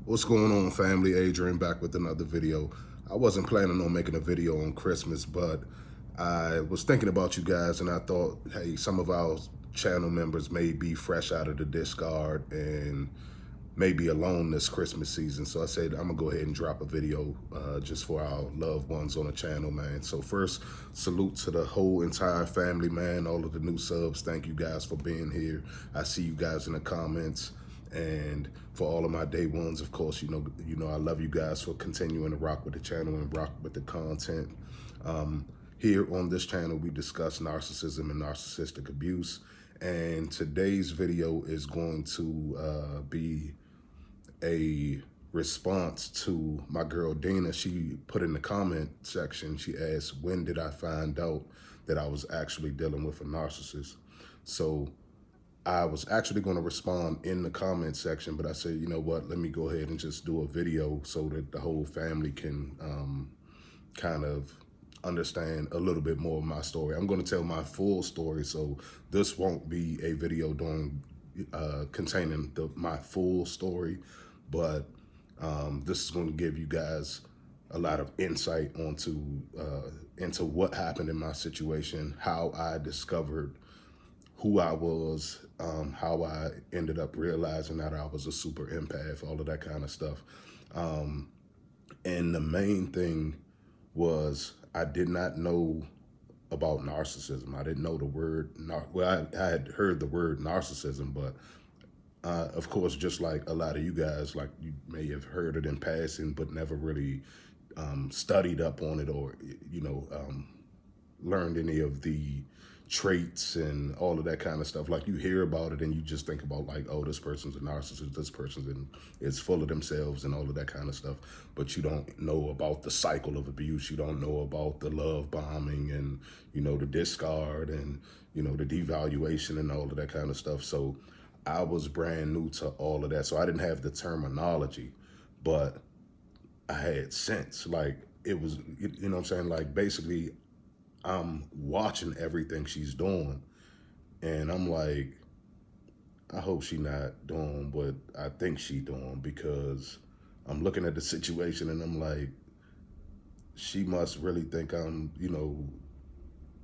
What's going on, family? Adrian back with another video. I wasn't planning on making a video on Christmas, but I was thinking about you guys and I thought, hey, some of our channel members may be fresh out of the discard and maybe alone this Christmas season. So I said, I'm gonna go ahead and drop a video just for our loved ones on the channel, man. So first, salute to the whole entire family, man. All of the new subs, thank you guys for being here. I see you guys in the comments. And for all of my day ones, of course, you know, I love you guys for continuing to rock with the channel and rock with the content. Here on this channel, we discuss narcissism and narcissistic abuse. And today's video is going to be a response to my girl Dana. She put in the comment section, she asked, when did I find out that I was actually dealing with a narcissist? So I was actually going to respond in the comment section, but I said, you know what, let me go ahead and just do a video so that the whole family can kind of understand a little bit more of my story. I'm going to tell my full story, so this won't be a video containing my full story, but this is going to give you guys a lot of insight into what happened in my situation, how I discovered who I was, how I ended up realizing that I was a super empath, all of that kind of stuff. And the main thing was I did not know about narcissism. I didn't know the word, well, I had heard the word narcissism, but of course, just like a lot of you guys, like you may have heard it in passing, but never really studied up on it or, you know, learned any of the traits and all of that kind of stuff. Like you hear about it and you just think about like, oh, this person's a narcissist, this person is full of themselves and all of that kind of stuff. But you don't know about the cycle of abuse. You don't know about the love bombing and, you know, the discard and, you know, the devaluation and all of that kind of stuff. So I was brand new to all of that. So I didn't have the terminology, but I had sense. Like it was, you know what I'm saying? Like basically I'm watching everything she's doing and I'm like, I hope she not doing what I think she doing, because I'm looking at the situation and I'm like, she must really think I'm, you know,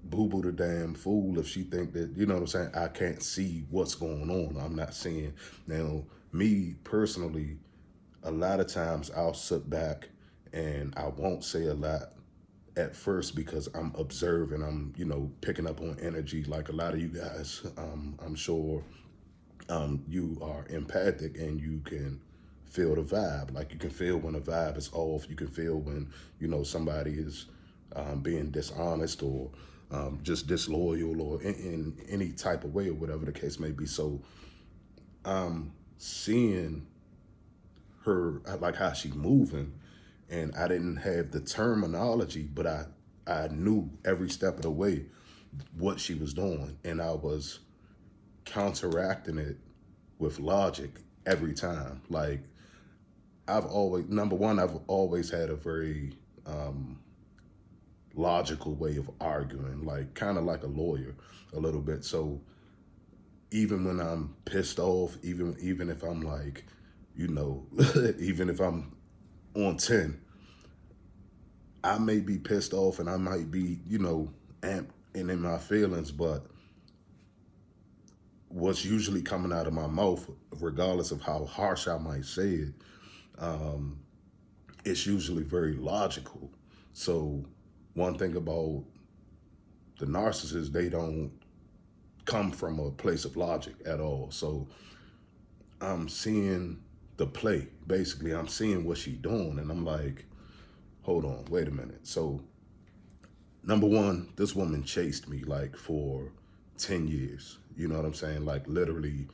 boo-boo the damn fool if she think that, you know what I'm saying, I can't see what's going on. I'm not seeing. Now, me personally, a lot of times I'll sit back and I won't say a lot at first because I'm observing, I'm, you know, picking up on energy like a lot of you guys. I'm sure you are empathic and you can feel the vibe. Like you can feel when a vibe is off. You can feel when, you know, somebody is being dishonest or just disloyal or in any type of way or whatever the case may be. So seeing her, like how she moving, and I didn't have the terminology, but I knew every step of the way what she was doing, and I was counteracting it with logic every time. Like I've always, number one, I've always had a very logical way of arguing, like kind of like a lawyer a little bit. So even when I'm pissed off, even if I'm like, you know, even if I'm on 10, I may be pissed off and I might be, you know, amped and in my feelings, but what's usually coming out of my mouth, regardless of how harsh I might say it, it's usually very logical. So one thing about the narcissist, they don't come from a place of logic at all. So I'm seeing the play, basically. I'm seeing what she's doing and I'm like, hold on, wait a minute. So number one, this woman chased me like for 10 years. You know what I'm saying? Like literally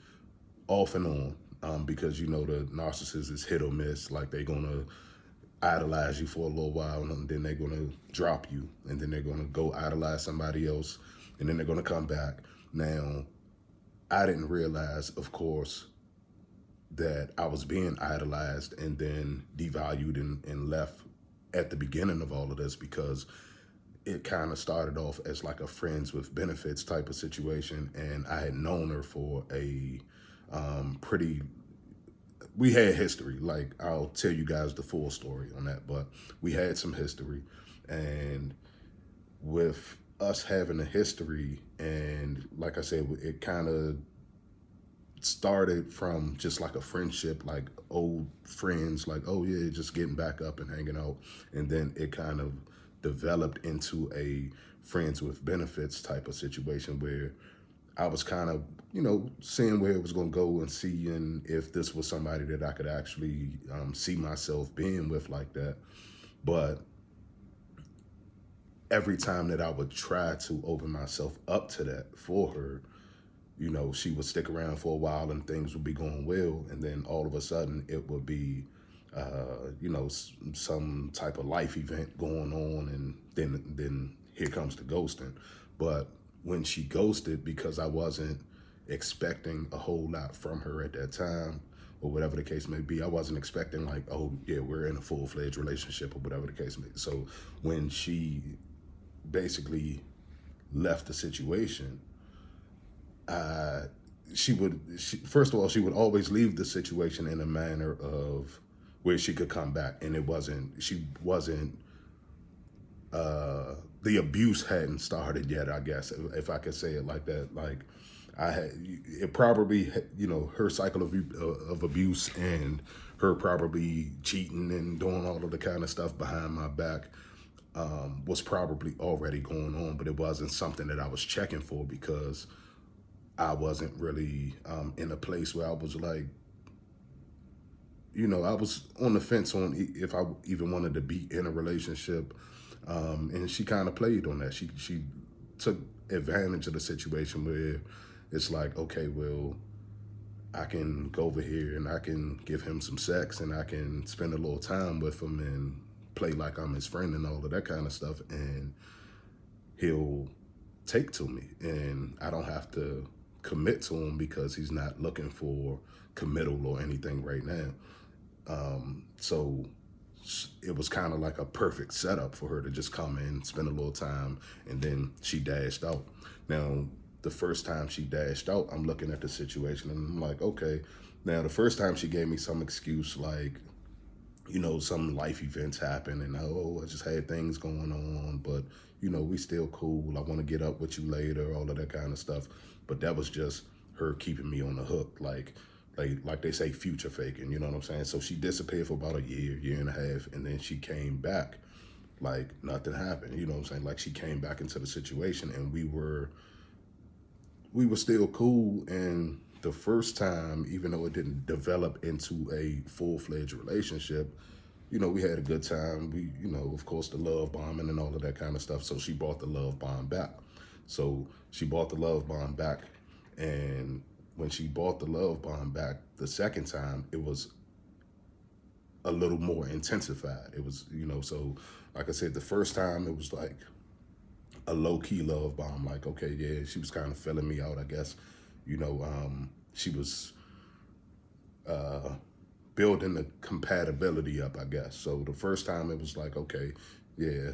off and on. Because you know the narcissist is hit or miss. Like they're gonna idolize you for a little while and then they're gonna drop you and then they're gonna go idolize somebody else and then they're gonna come back. Now, I didn't realize, of course, that I was being idolized and then devalued and left at the beginning of all of this, because it kind of started off as like a friends with benefits type of situation. And I had known her for a pretty we had history. Like, I'll tell you guys the full story on that, but we had some history. And with us having a history, and like I said, it kind of started from just like a friendship, like old friends, like, oh yeah, just getting back up and hanging out. And then it kind of developed into a friends with benefits type of situation where I was kind of, seeing where it was going to go and seeing if this was somebody that I could actually see myself being with like that. But every time that I would try to open myself up to that for her, she would stick around for a while and things would be going well. And then all of a sudden it would be, some type of life event going on. And then here comes the ghosting. But when she ghosted, because I wasn't expecting a whole lot from her at that time, or whatever the case may be, I wasn't expecting like, oh yeah, we're in a full-fledged relationship or whatever the case may be. So when she basically left the situation, first of all, she would always leave the situation in a manner of where she could come back, and she wasn't, the abuse hadn't started yet, I guess, if I could say it like that. Like, it probably, her cycle of abuse and her probably cheating and doing all of the kind of stuff behind my back, was probably already going on, but it wasn't something that I was checking for because I wasn't really in a place where I was like, I was on the fence on if I even wanted to be in a relationship. And she kind of played on that. She took advantage of the situation where it's like, okay, well, I can go over here and I can give him some sex and I can spend a little time with him and play like I'm his friend and all of that kind of stuff. And he'll take to me and I don't have to commit to him because he's not looking for committal or anything right now. So it was kind of like a perfect setup for her to just come in, spend a little time, and then she dashed out. Now, the first time she dashed out, I'm looking at the situation and I'm like, okay. Now, the first time she gave me some excuse like, some life events happen and, oh, I just had things going on, but, we still cool. I want to get up with you later, all of that kind of stuff. But that was just her keeping me on the hook, like they say, future faking, you know what I'm saying? So she disappeared for about a year and a half, and then she came back like nothing happened, you know what I'm saying? Like, she came back into the situation and we were still cool. And the first time, even though it didn't develop into a full-fledged relationship, we had a good time. We, of course, the love bombing and all of that kind of stuff. So she brought the love bomb back. So she brought the love bomb back. And when she brought the love bomb back the second time, it was a little more intensified. It was, so like I said, the first time it was like a low-key love bomb. Like, okay, yeah, she was kind of filling me out, I guess. She was building the compatibility up, I guess. So the first time it was like, okay, yeah.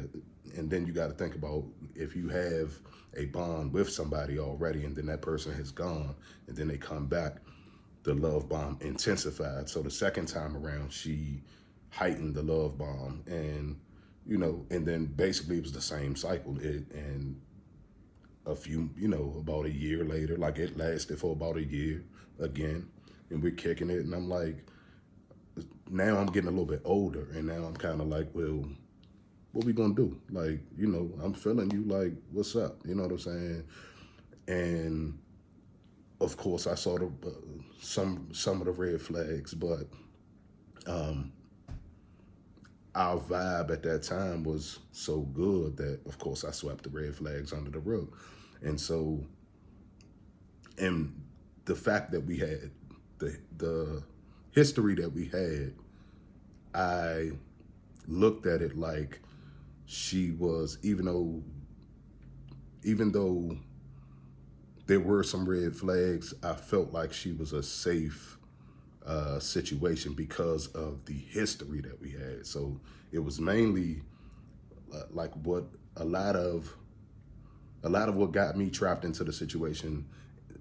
And then you got to think about if you have a bond with somebody already and then that person has gone and then they come back, the love bomb intensified. So the second time around, she heightened the love bomb and, and then basically it was the same cycle. And a few, about a year later, like it lasted for about a year again, and we're kicking it. And I'm like, now I'm getting a little bit older, and now I'm kind of like, well, what we gonna do? Like, I'm feeling you. Like, what's up? You know what I'm saying? And of course, I saw some of the red flags, but our vibe at that time was so good that, of course, I swept the red flags under the rug. And so, and the fact that we had the history that we had, I looked at it like she was, even though there were some red flags, I felt like she was a safe situation because of the history that we had. So it was mainly like what a lot of what got me trapped into the situation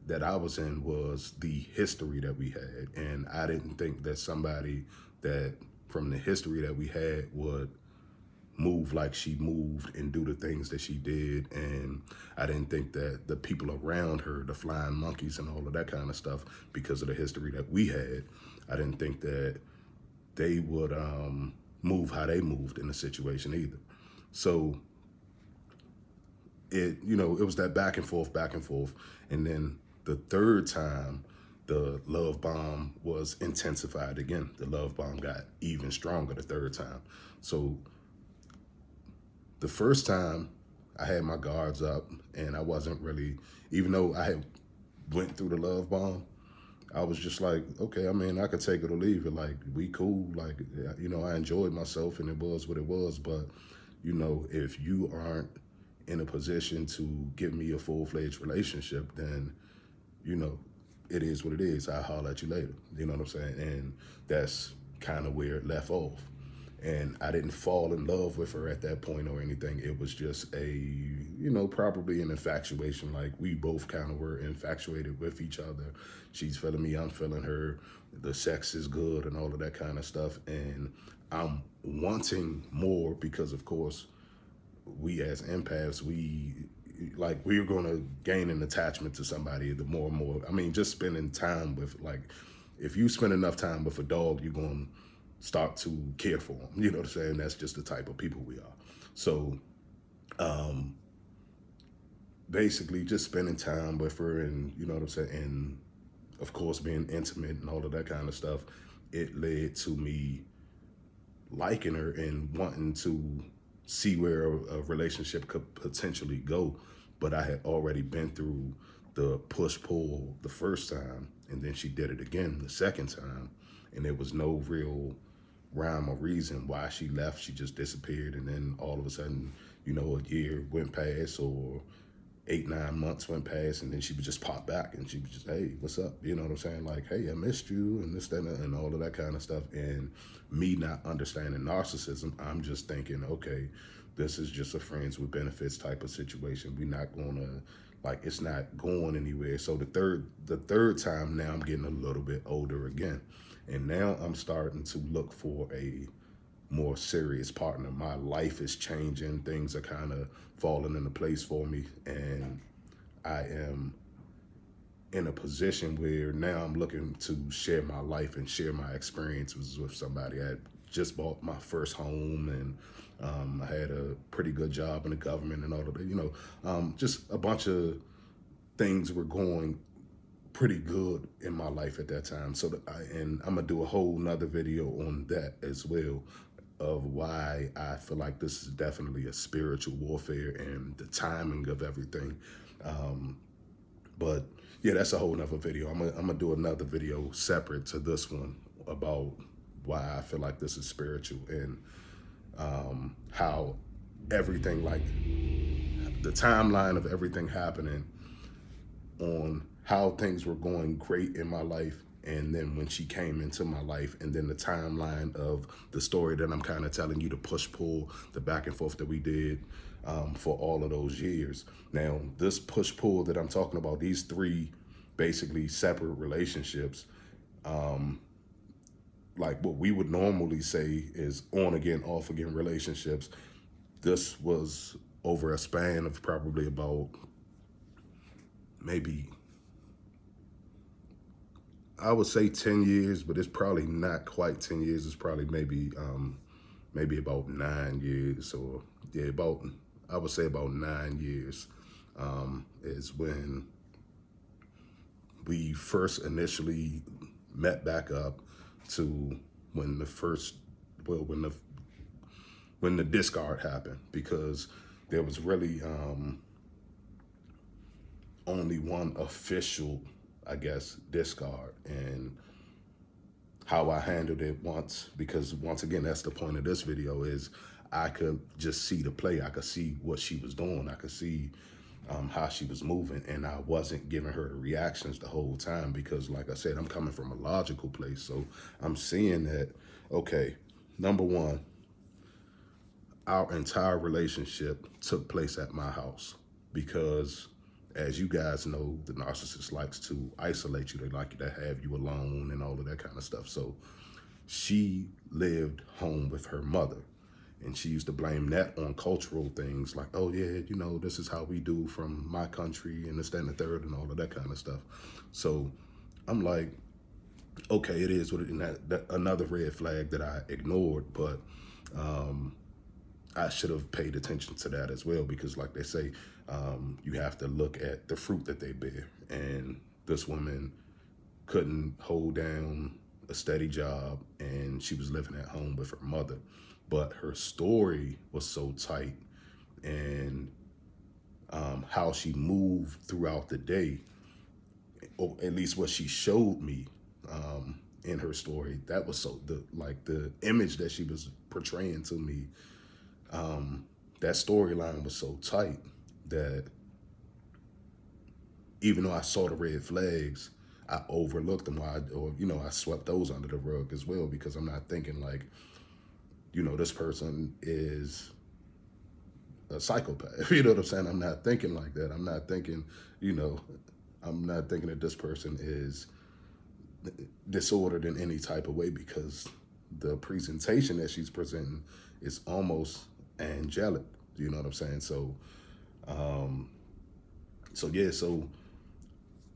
that I was in was the history that we had. And I didn't think that somebody that from the history that we had would move like she moved and do the things that she did. And I didn't think that the people around her, the flying monkeys and all of that kind of stuff, because of the history that we had, I didn't think that they would move how they moved in the situation either. So it was that back and forth, back and forth. And then the third time, the love bomb was intensified again. The love bomb got even stronger the third time. So the first time I had my guards up and I wasn't really, even though I had went through the love bomb, I was just like, okay, I mean, I could take it or leave it. Like, we cool. Like, I enjoyed myself and it was what it was. But, if you aren't in a position to give me a full-fledged relationship, then, it is what it is. I'll holler at you later. You know what I'm saying? And that's kind of where it left off. And I didn't fall in love with her at that point or anything. It was just probably an infatuation. Like, we both kind of were infatuated with each other. She's feeling me, I'm feeling her. The sex is good and all of that kind of stuff. And I'm wanting more because, of course, we as empaths, we're going to gain an attachment to somebody the more and more. I mean, just spending time with, like, if you spend enough time with a dog, you're going to start to care for them. You know what I'm saying? That's just the type of people we are. So basically just spending time with her and, you know what I'm saying? And of course, being intimate and all of that kind of stuff, it led to me liking her and wanting to see where a relationship could potentially go. But I had already been through the push-pull the first time, and then she did it again the second time, and there was no real rhyme or reason why she left. She just disappeared, and then all of a sudden, a year went past, or 8-9 months went past, and then she would just pop back, and she would just, hey, what's up? You know what I'm saying? Like, hey, I missed you, and this, that, and all of that kind of stuff. And me not understanding narcissism, I'm just thinking, okay, this is just a friends with benefits type of situation. We're not gonna, it's not going anywhere. So the third time now, I'm getting a little bit older again, and now I'm starting to look for a more serious partner. My life is changing. Things are kind of falling into place for me. And I am in a position where now I'm looking to share my life and share my experiences with somebody. I had just bought my first home, and I had a pretty good job in the government and all of that, just a bunch of things were going pretty good in my life at that time. So and I'm gonna do a whole nother video on that as well, of why I feel like this is definitely a spiritual warfare and the timing of everything. But yeah, that's a whole nother video. I'm gonna do another video separate to this one about why I feel like this is spiritual, and how everything, like the timeline of everything happening, on how things were going great in my life, and then when she came into my life, and then the timeline of the story that I'm kind of telling you, the push-pull, the back and forth that we did for all of those years. Now, this push-pull that I'm talking about, these three basically separate relationships, like what we would normally say is on again, off again relationships, this was over a span of probably about maybe, I would say 10 years, but it's probably not quite 10 years. It's probably maybe about 9 years, or yeah, I would say about 9 years is when we first initially met back up, to when the first, when the discard happened, because there was really only one official, I guess, discard. And how I handled it once, because once again, that's the point of this video, is I could just see the play. I could see what she was doing. I could see how she was moving, and I wasn't giving her the reactions the whole time, because like I said, I'm coming from a logical place. So I'm seeing that, okay, number one, our entire relationship took place at my house, because as you guys know, the narcissist likes to isolate you. They like to have you alone and all of that kind of stuff. So she lived home with her mother. And she used to blame that on cultural things like, oh, yeah, this is how we do from my country and this, that, and the third and all of that kind of stuff. So I'm like, okay, it is what it is. And that another red flag that I ignored, but I should have paid attention to that as well because, like they say, you have to look at the fruit that they bear. And this woman couldn't hold down a steady job, and she was living at home with her mother. But her story was so tight, and how she moved throughout the day, or at least what she showed me in her story, that was so the image that she was portraying to me. That storyline was so tight that even though I saw the red flags, I overlooked them, I swept those under the rug as well because I'm not thinking like, this person is a psychopath. You know what I'm saying? I'm not thinking like that. I'm not thinking, I'm not thinking that this person is disordered in any type of way because the presentation that she's presenting is almost angelic. You know what I'm saying? So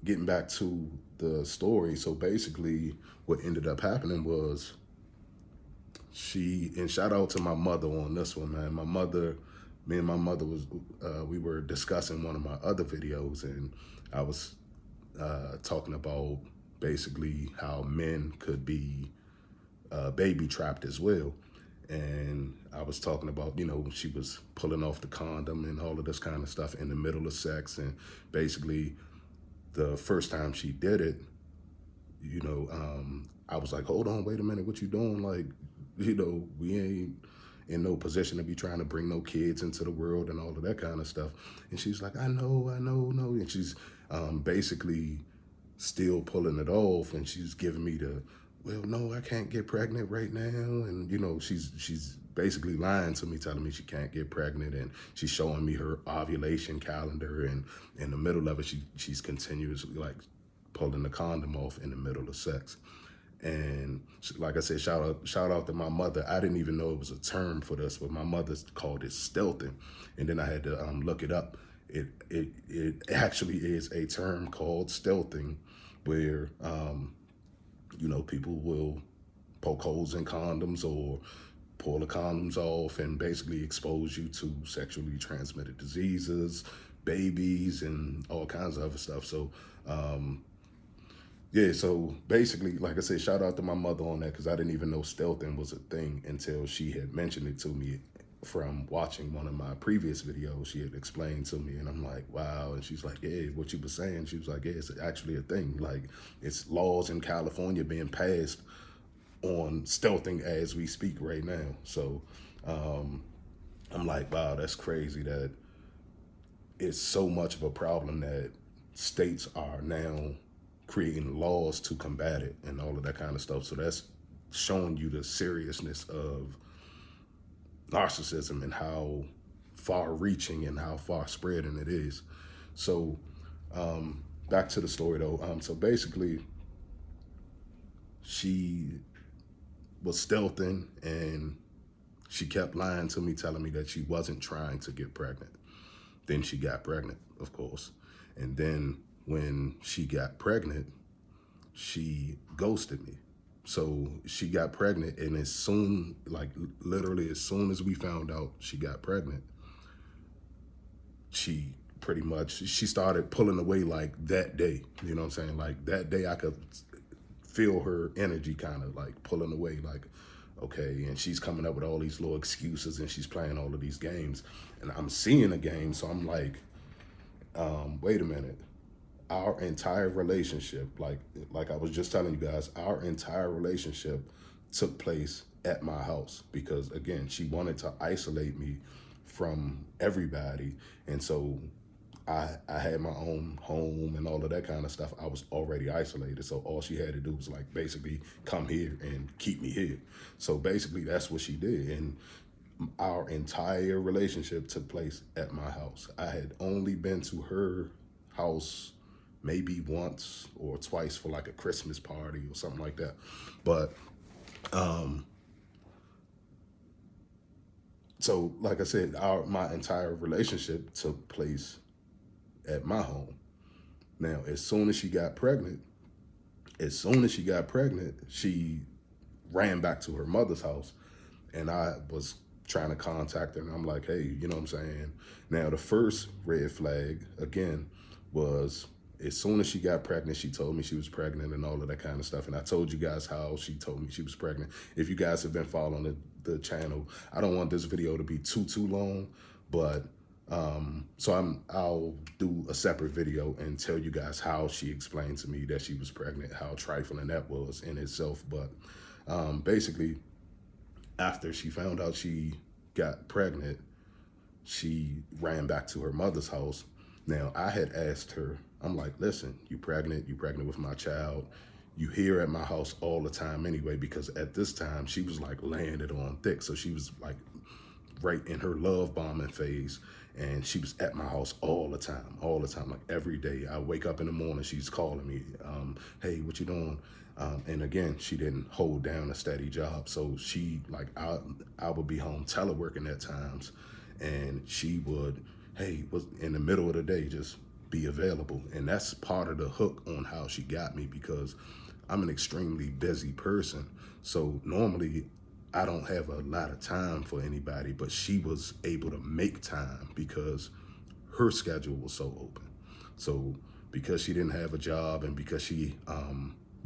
getting back to the story, so basically what ended up happening was and shout out to my mother on this one, man. Me and my mother we were discussing one of my other videos, and I was talking about basically how men could be baby trapped as well. And I was talking about, she was pulling off the condom and all of this kind of stuff in the middle of sex. And basically the first time she did it, I was like, hold on, wait a minute, what you doing? Like, we ain't in no position to be trying to bring no kids into the world and all of that kind of stuff. And she's like, I know. And she's basically still pulling it off. And she's giving me well, no, I can't get pregnant right now. And, she's basically lying to me, telling me she can't get pregnant. And she's showing me her ovulation calendar. And in the middle of it, she's continuously like pulling the condom off in the middle of sex. And like I said, shout out to my mother. I didn't even know it was a term for this, but my mother called it stealthing. And then I had to look it up. It actually is a term called stealthing, where people will poke holes in condoms or pull the condoms off and basically expose you to sexually transmitted diseases, babies, and all kinds of other stuff. So yeah, so basically, like I said, shout out to my mother on that because I didn't even know stealthing was a thing until she had mentioned it to me from watching one of my previous videos. She had explained to me, and I'm like, wow. And she's like, yeah, what you were saying. She was like, yeah, it's actually a thing. Like, it's laws in California being passed on stealthing as we speak right now. So I'm like, wow, that's crazy that it's so much of a problem that states are now creating laws to combat it and all of that kind of stuff. So that's showing you the seriousness of narcissism and how far reaching and how far spreading it is. So back to the story though. So basically she was stealthing and she kept lying to me, telling me that she wasn't trying to get pregnant. Then she got pregnant, of course. And then when she got pregnant, she ghosted me. So she got pregnant, and literally as soon as we found out she got pregnant, she started pulling away like that day. You know what I'm saying? Like that day I could feel her energy kind of like pulling away, like, okay. And she's coming up with all these little excuses and she's playing all of these games. And I'm seeing a game, so I'm like, wait a minute. Our entire relationship, like I was just telling you guys, our entire relationship took place at my house because, again, she wanted to isolate me from everybody. And so I had my own home and all of that kind of stuff. I was already isolated. So all she had to do was like basically come here and keep me here. So basically that's what she did. And our entire relationship took place at my house. I had only been to her house maybe once or twice for like a Christmas party or something like that. But so like I said, my entire relationship took place at my home. Now, as soon as she got pregnant, she ran back to her mother's house, and I was trying to contact her, and I'm like, hey, you know what I'm saying? Now, the first red flag, again, was as soon as she got pregnant, she told me she was pregnant and all of that kind of stuff. And I told you guys how she told me she was pregnant. If you guys have been following the channel, I don't want this video to be too long, but so I'll do a separate video and tell you guys how she explained to me that she was pregnant, how trifling that was in itself. But basically, after she found out she got pregnant, she ran back to her mother's house. Now, I had asked her, I'm like, listen, you pregnant with my child. You here at my house all the time anyway, because at this time she was like laying it on thick. So she was like right in her love bombing phase, and she was at my house all the time, like every day. I wake up in the morning, she's calling me, hey, what you doing? And again, she didn't hold down a steady job. So she like, I would be home teleworking at times, and she would, hey, was in the middle of the day, just be available. And that's part of the hook on how she got me, because I'm an extremely busy person. So normally I don't have a lot of time for anybody, but she was able to make time because her schedule was so open. So because she didn't have a job, and because she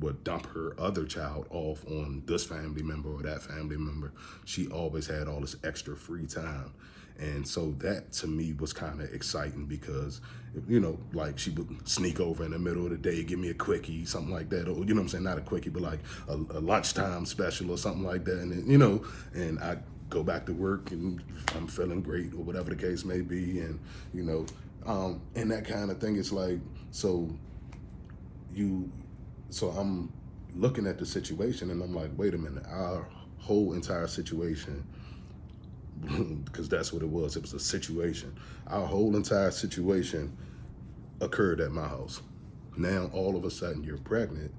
would dump her other child off on this family member or that family member, she always had all this extra free time. And so that to me was kind of exciting, because, you know, like she would sneak over in the middle of the day, give me a quickie, something like that. Or, you know what I'm saying? Not a quickie, but like a lunchtime special or something like that. And, you know, and I go back to work and I'm feeling great or whatever the case may be. And, you know, and that kind of thing. It's like, so I'm looking at the situation and I'm like, wait a minute, our whole entire situation, because that's what it was a situation. Our whole entire situation occurred at my house. Now, all of a sudden, you're pregnant,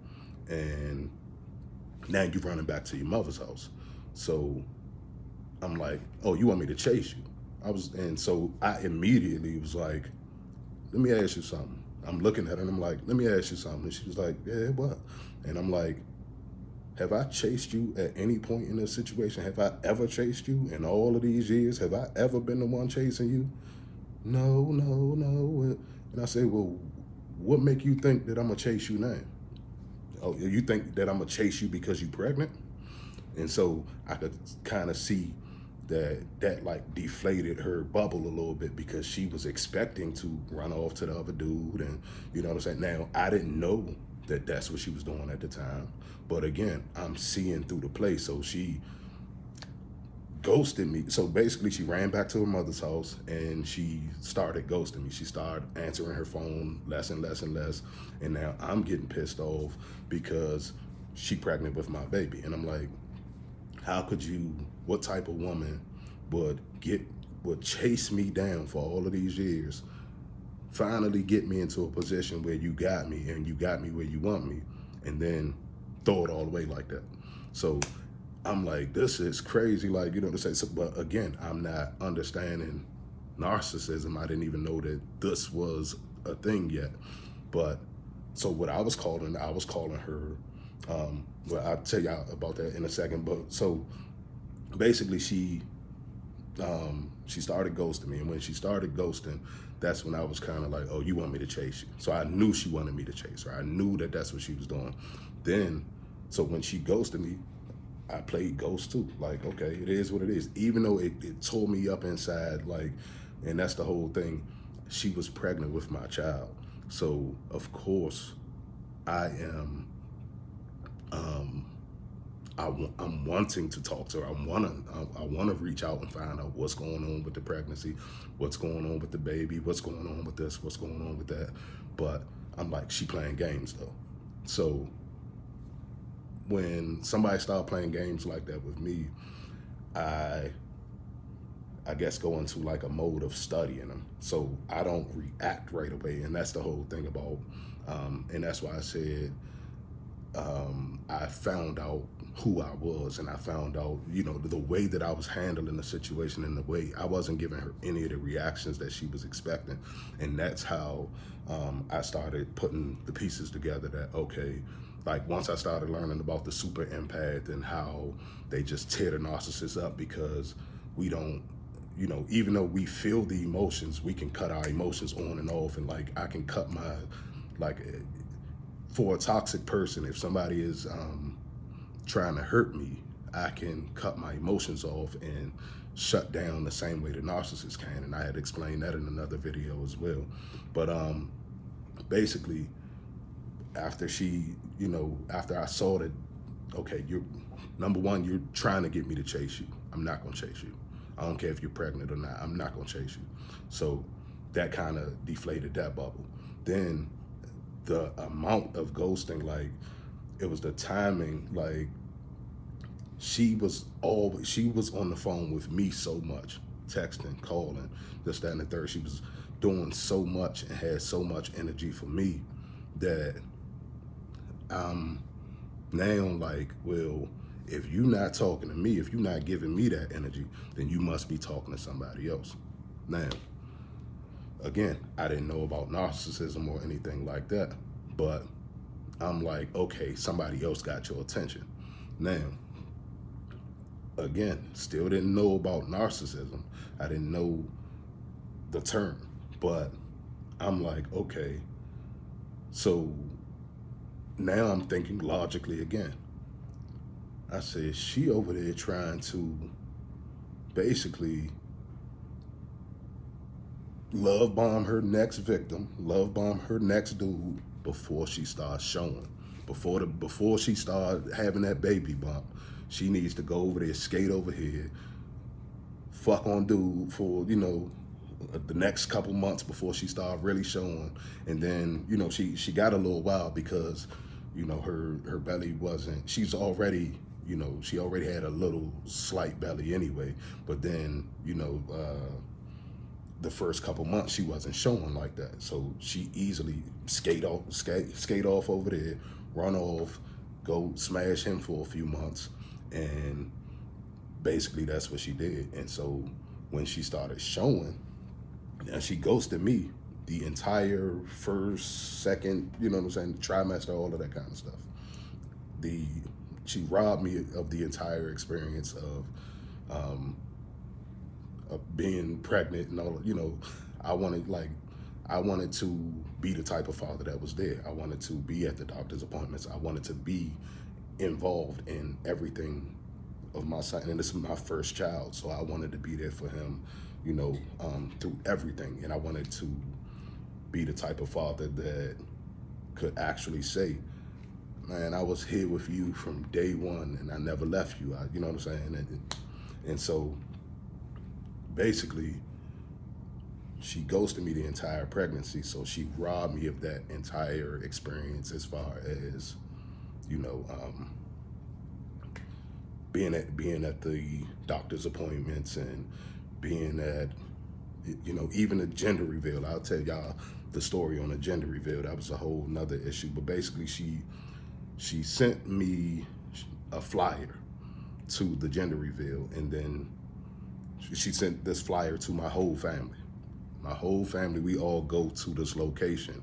and now you're running back to your mother's house. So I'm like, oh, you want me to chase you? And so I immediately was like, let me ask you something. I'm looking at her and I'm like, let me ask you something. And she was like, yeah, what? And I'm like, have I chased you at any point in this situation? Have I ever chased you in all of these years? Have I ever been the one chasing you? No. And I say, well, what make you think that I'm gonna chase you now? Oh, you think that I'm gonna chase you because you pregnant? And so I could kind of see that like deflated her bubble a little bit, because she was expecting to run off to the other dude. And you know what I'm saying? Now, I didn't know that that's what she was doing at the time. But again, I'm seeing through the play. So she ghosted me. So basically she ran back to her mother's house and she started ghosting me. She started answering her phone less and less and less. And now I'm getting pissed off because she pregnant with my baby. And I'm like, how could you, what type of woman would chase me down for all of these years, finally get me into a position where you got me and you got me where you want me, and then throw it all away like that? So I'm like, this is crazy. Like, you know what I'm saying? So, but again, I'm not understanding narcissism. I didn't even know that this was a thing yet. But so what I was calling her, well, I'll tell y'all about that in a second. But so basically she started ghosting me. And when she started ghosting, that's when I was kind of like, oh, you want me to chase you? So I knew she wanted me to chase her. I knew that that's what she was doing. Then, so when she ghosted me, I played ghost too. Like, okay, it is what it is. Even though it tore me up inside, like, and that's the whole thing. She was pregnant with my child. So of course I am, I'm wanting to talk to her. I want to reach out and find out what's going on with the pregnancy, what's going on with the baby, what's going on with this, what's going on with that. But I'm like, she playing games though. So when somebody started playing games like that with me, I I guess, go into like a mode of studying them. So I don't react right away. And that's the whole thing about, and that's why I said, I found out who I was, and I found out, the way that I was handling the situation, and the way I wasn't giving her any of the reactions that she was expecting. And that's how I started putting the pieces together that, okay, like once I started learning about the super empath and how they just tear the narcissist up because we don't, even though we feel the emotions, we can cut our emotions on and off. And like, I can cut my, like, for a toxic person, if somebody is trying to hurt me, I can cut my emotions off and shut down the same way the narcissist can. And I had explained that in another video as well. But basically, after after I saw that, okay, you're, number one, you're trying to get me to chase you. I'm not gonna chase you. I don't care if you're pregnant or not, I'm not gonna chase you. So that kind of deflated that bubble. Then the amount of ghosting, like, it was the timing, like, she was on the phone with me so much, texting, calling, this, that, and the third. She was doing so much and had so much energy for me that I'm now like, well, if you're not talking to me, if you're not giving me that energy, then you must be talking to somebody else. Now, again, I didn't know about narcissism or anything like that, but I'm like, okay, somebody else got your attention. Now, again, still didn't know about narcissism. I didn't know the term, but I'm like, okay, so now I'm thinking logically again. I said, she over there trying to basically love bomb her next victim, love bomb her next dude before she starts showing. Before she starts having that baby bump, she needs to go over there, skate over here, fuck on dude for, the next couple months before she started really showing. And then, she got a little wild because, her belly wasn't, she already had a little slight belly anyway. But then, the first couple months she wasn't showing like that. So she easily skate off over there, run off, go smash him for a few months. And basically that's what she did. And so when she started showing, and she ghosted me the entire first, second, trimester, all of that kind of stuff. She robbed me of the entire experience of being pregnant and all. I wanted to be the type of father that was there. I wanted to be at the doctor's appointments. I wanted to be involved in everything of my son, and this is my first child, so I wanted to be there for him, through everything. And I wanted to be the type of father that could actually say, man, I was here with you from day one and I never left you. You know what I'm saying? And so basically, she ghosted me the entire pregnancy, so she robbed me of that entire experience as far as, being at the doctor's appointments and being at, even the gender reveal. I'll tell y'all the story on the gender reveal. That was a whole nother issue. But basically, she sent me a flyer to the gender reveal, and then she sent this flyer to my whole family. My whole family, we all go to this location,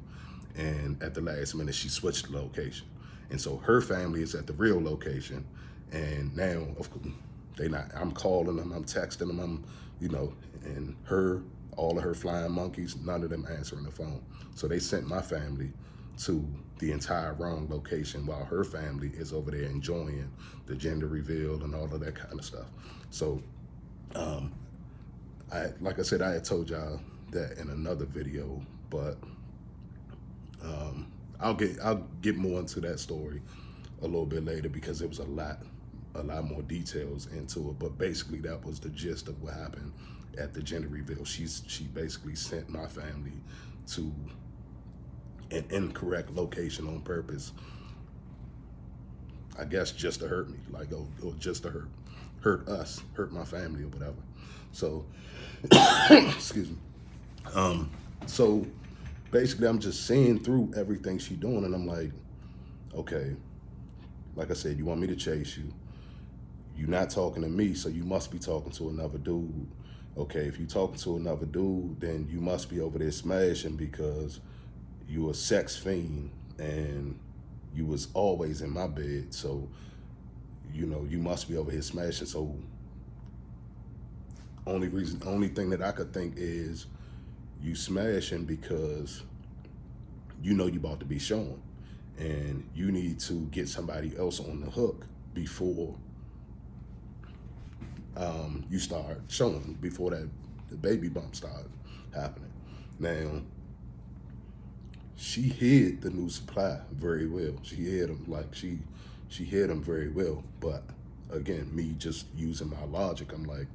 and at the last minute, she switched the location. And so her family is at the real location, and now, of course, I'm calling them, I'm texting them, and all of her flying monkeys, none of them answering the phone. So they sent my family to the entire wrong location while her family is over there enjoying the gender reveal and all of that kind of stuff. So, like I said, I had told y'all that in another video, but I'll get more into that story a little bit later because there was a lot more details into it. But basically, that was the gist of what happened at the gender reveal. She basically sent my family to an incorrect location on purpose. I guess just to hurt me, like, or just to hurt us, hurt my family or whatever. So, excuse me. So basically, I'm just seeing through everything she doing, and I'm like, okay, like I said, you want me to chase you. You're not talking to me, so you must be talking to another dude. Okay, if you talking to another dude, then you must be over there smashing because you a sex fiend and you was always in my bed. So, you must be over here smashing. So only thing that I could think is you smashing because you about to be shown. And you need to get somebody else on the hook before you start showing, before the baby bump started happening. Now, she hid the new supply very well. She hid them like she hid them very well. But again, me just using my logic, I'm like,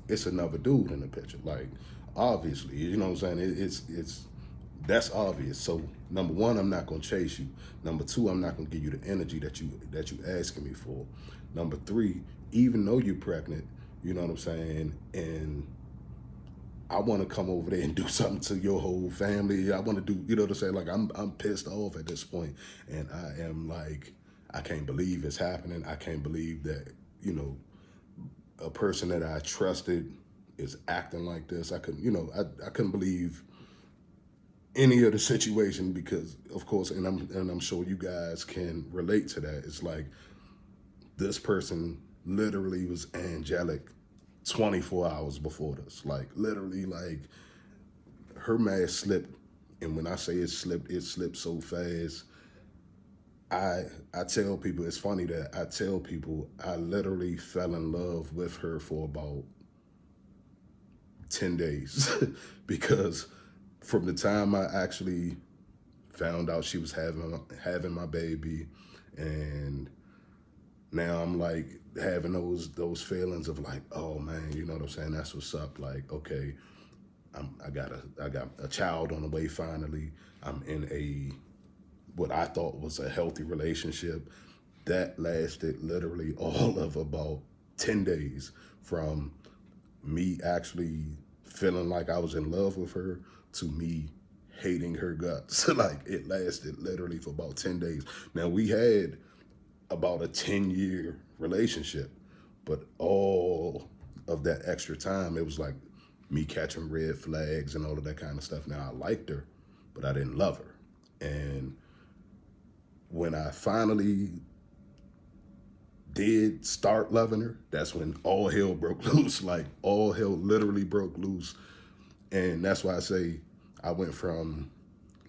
it's another dude in the picture. Like, obviously, you know what I'm saying? It's that's obvious. So number one, I'm not gonna chase you. Number two, I'm not gonna give you the energy that you asking me for. Number three, even though you're pregnant, you know what I'm saying, and I want to come over there and do something to your whole family. I want to do, you know what I'm saying? Like, I'm pissed off at this point, and I am like, I can't believe it's happening. I can't believe that, a person that I trusted is acting like this. I couldn't believe any of the situation because, of course, and I'm sure you guys can relate to that. It's like this person literally was angelic 24 hours before this. Like, literally, like, her mask slipped, and when I say it slipped so fast. I tell people, it's funny that I tell people I literally fell in love with her for about 10 days because from the time I actually found out she was having my baby, and now I'm like having those feelings of like, oh man, you know what I'm saying? That's what's up. Like, okay, I got a child on the way finally. I'm in what I thought was a healthy relationship that lasted literally all of about 10 days, from me actually feeling like I was in love with her to me hating her guts. Like, it lasted literally for about 10 days. Now, we had about a 10-year relationship, but all of that extra time, it was like me catching red flags and all of that kind of stuff. Now, I liked her, but I didn't love her. And when I finally did start loving her, that's when all hell broke loose. Like, all hell literally broke loose. And that's why I say I went from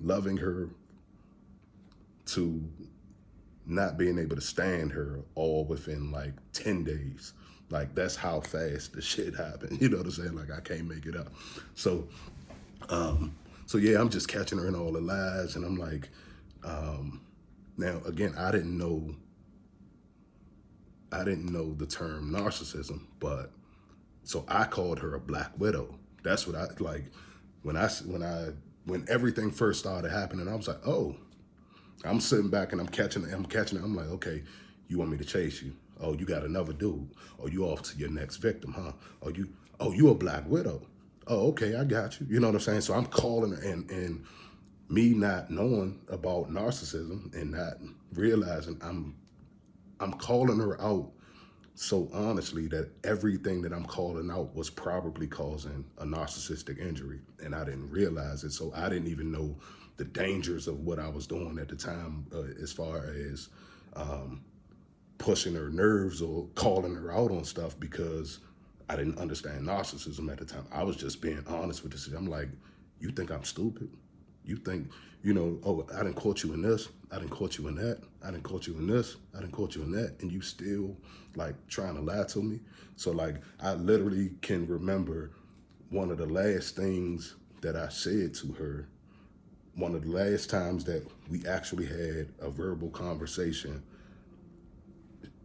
loving her to not being able to stand her all within like 10 days. Like, that's how fast the shit happened. You know what I'm saying? Like, I can't make it up. So, yeah, I'm just catching her in all the lies. And I'm like, now again, I didn't know the term narcissism, but so I called her a black widow. That's what I like when everything first started happening. I was like, oh, I'm sitting back and I'm catching it. I'm like, okay, you want me to chase you? Oh, you got another dude. Oh, you off to your next victim, huh? You a black widow. Oh, okay, I got you. You know what I'm saying? So I'm calling her, and me not knowing about narcissism and not realizing I'm calling her out so honestly that everything that I'm calling out was probably causing a narcissistic injury, and I didn't realize it. So I didn't even know the dangers of what I was doing at the time, as far as pushing her nerves or calling her out on stuff, because I didn't understand narcissism at the time. I was just being honest with this. I'm like, you think I'm stupid? You think, oh, I didn't caught you in this, I didn't caught you in that, I didn't caught you in this, I didn't caught you in that, and you still like trying to lie to me? So like, I literally can remember one of the last things that I said to her, one of the last times that we actually had a verbal conversation.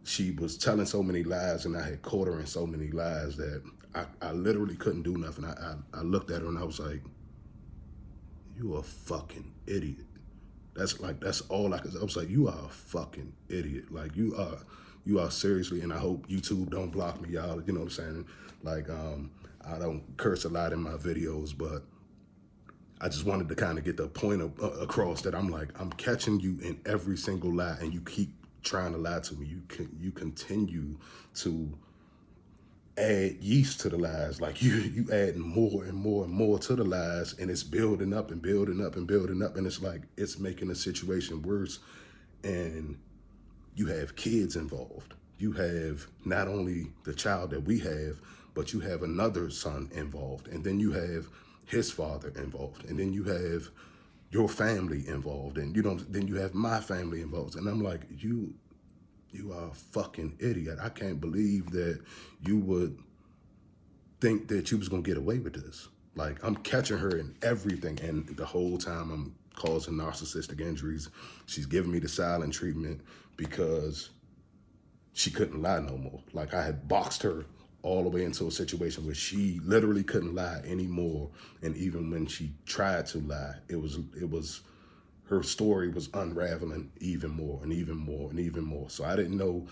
She was telling so many lies, and I had caught her in so many lies that I literally couldn't do nothing. I looked at her and I was like, you a fucking idiot. That's all I could. I was like, you are a fucking idiot. Like you are seriously. And I hope YouTube don't block me, y'all. You know what I'm saying? Like I don't curse a lot in my videos, but I just wanted to kind of get the point across that I'm like, I'm catching you in every single lie, and you keep trying to lie to me. You continue to add yeast to the lies. Like you add more and more and more to the lies, and it's building up and building up and building up, and it's like it's making the situation worse. And you have kids involved. You have not only the child that we have, but you have another son involved, and then you have his father involved, and then you have your family involved, and then you have my family involved. And I'm like, you are a fucking idiot. I can't believe that you would think that you was gonna get away with this. Like, I'm catching her in everything, and the whole time I'm causing narcissistic injuries. She's giving me the silent treatment because she couldn't lie no more. Like, I had boxed her all the way into a situation where she literally couldn't lie anymore. And even when she tried to lie, it was her story was unraveling even more and even more and even more. So I didn't know,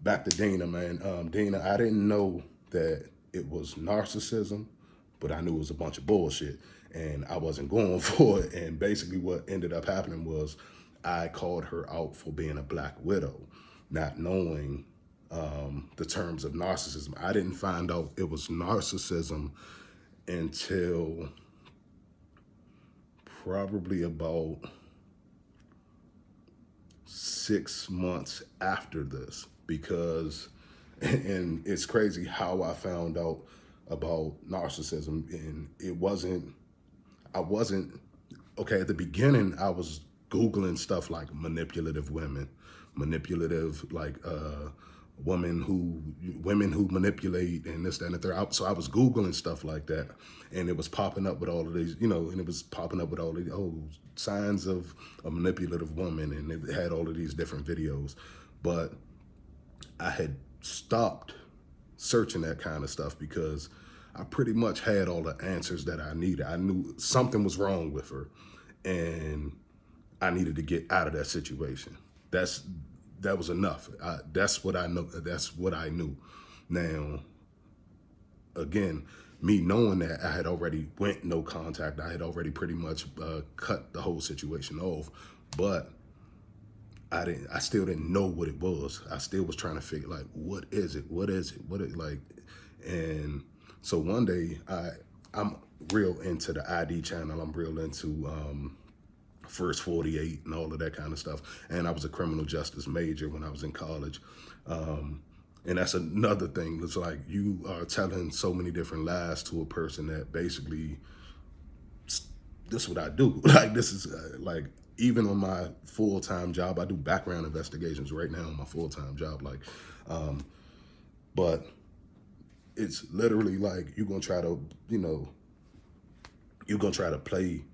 back to Dana, man. Dana, I didn't know that it was narcissism, but I knew it was a bunch of bullshit, and I wasn't going for it. And basically what ended up happening was I called her out for being a black widow, not knowing the terms of narcissism. I didn't find out it was narcissism until probably about 6 months after this, because, and it's crazy how I found out about narcissism. And I wasn't, okay, at the beginning, I was Googling stuff like manipulative women, manipulative, like, women who manipulate and this, that, and the third. So I was Googling stuff like that, and it was popping up with all of these, and it was popping up with all these, signs of a manipulative woman, and it had all of these different videos. But I had stopped searching that kind of stuff because I pretty much had all the answers that I needed. I knew something was wrong with her, and I needed to get out of that situation. That was enough. That's what I know. That's what I knew. Now, again, me knowing that, I had already went no contact. I had already pretty much cut the whole situation off, but I still didn't know what it was. I still was trying to figure, like, what is it? What is it? What it like? And so one day I'm real into the ID channel. I'm real into First 48 and all of that kind of stuff. And I was a criminal justice major when I was in college. And that's another thing. It's like you are telling so many different lies to a person that basically, this is what I do. Like, this is like, even on my full-time job, I do background investigations right now on my full-time job. Like, but it's literally like, you're going to try to, you're going to try to play.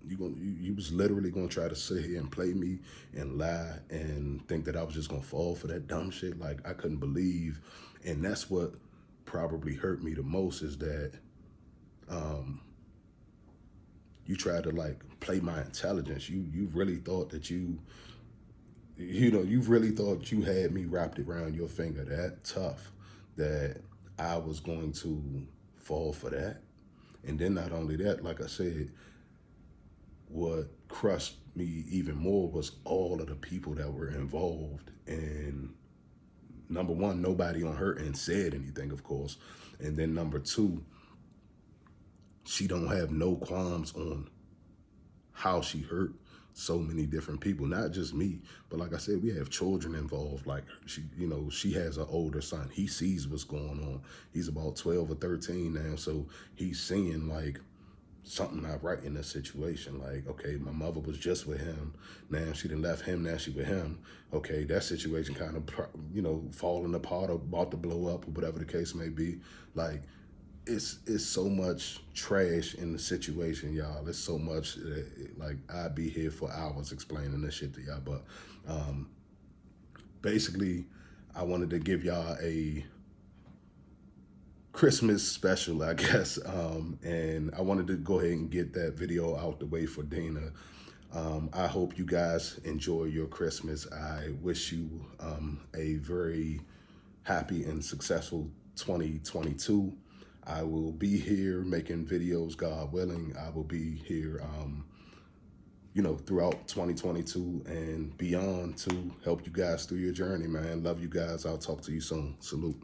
You was literally gonna try to sit here and play me and lie and think that I was just gonna fall for that dumb shit. Like, I couldn't believe, and that's what probably hurt me the most, is that you tried to, like, play my intelligence. You really thought that you really thought you had me wrapped around your finger that tough that I was going to fall for that. And then not only that, like I said, what crushed me even more was all of the people that were involved. And number one, nobody on her end said anything, of course. And then number two, she don't have no qualms on how she hurt so many different people, not just me, but like I said, we have children involved. Like, she has an older son. He sees what's going on. He's about 12 or 13 now, so he's seeing, like, something not right in this situation. Like, okay, my mother was just with him. Now she done left him. Now she with him. Okay, that situation kind of, falling apart or about to blow up or whatever the case may be. Like, it's so much trash in the situation, y'all. It's so much, like, I'd be here for hours explaining this shit to y'all. But basically, I wanted to give y'all a Christmas special, I guess, and I wanted to go ahead and get that video out the way for Dana. I hope you guys enjoy your Christmas. I wish you a very happy and successful 2022. I will be here making videos, God willing. I will be here, throughout 2022 and beyond to help you guys through your journey, man. Love you guys. I'll talk to you soon. Salute.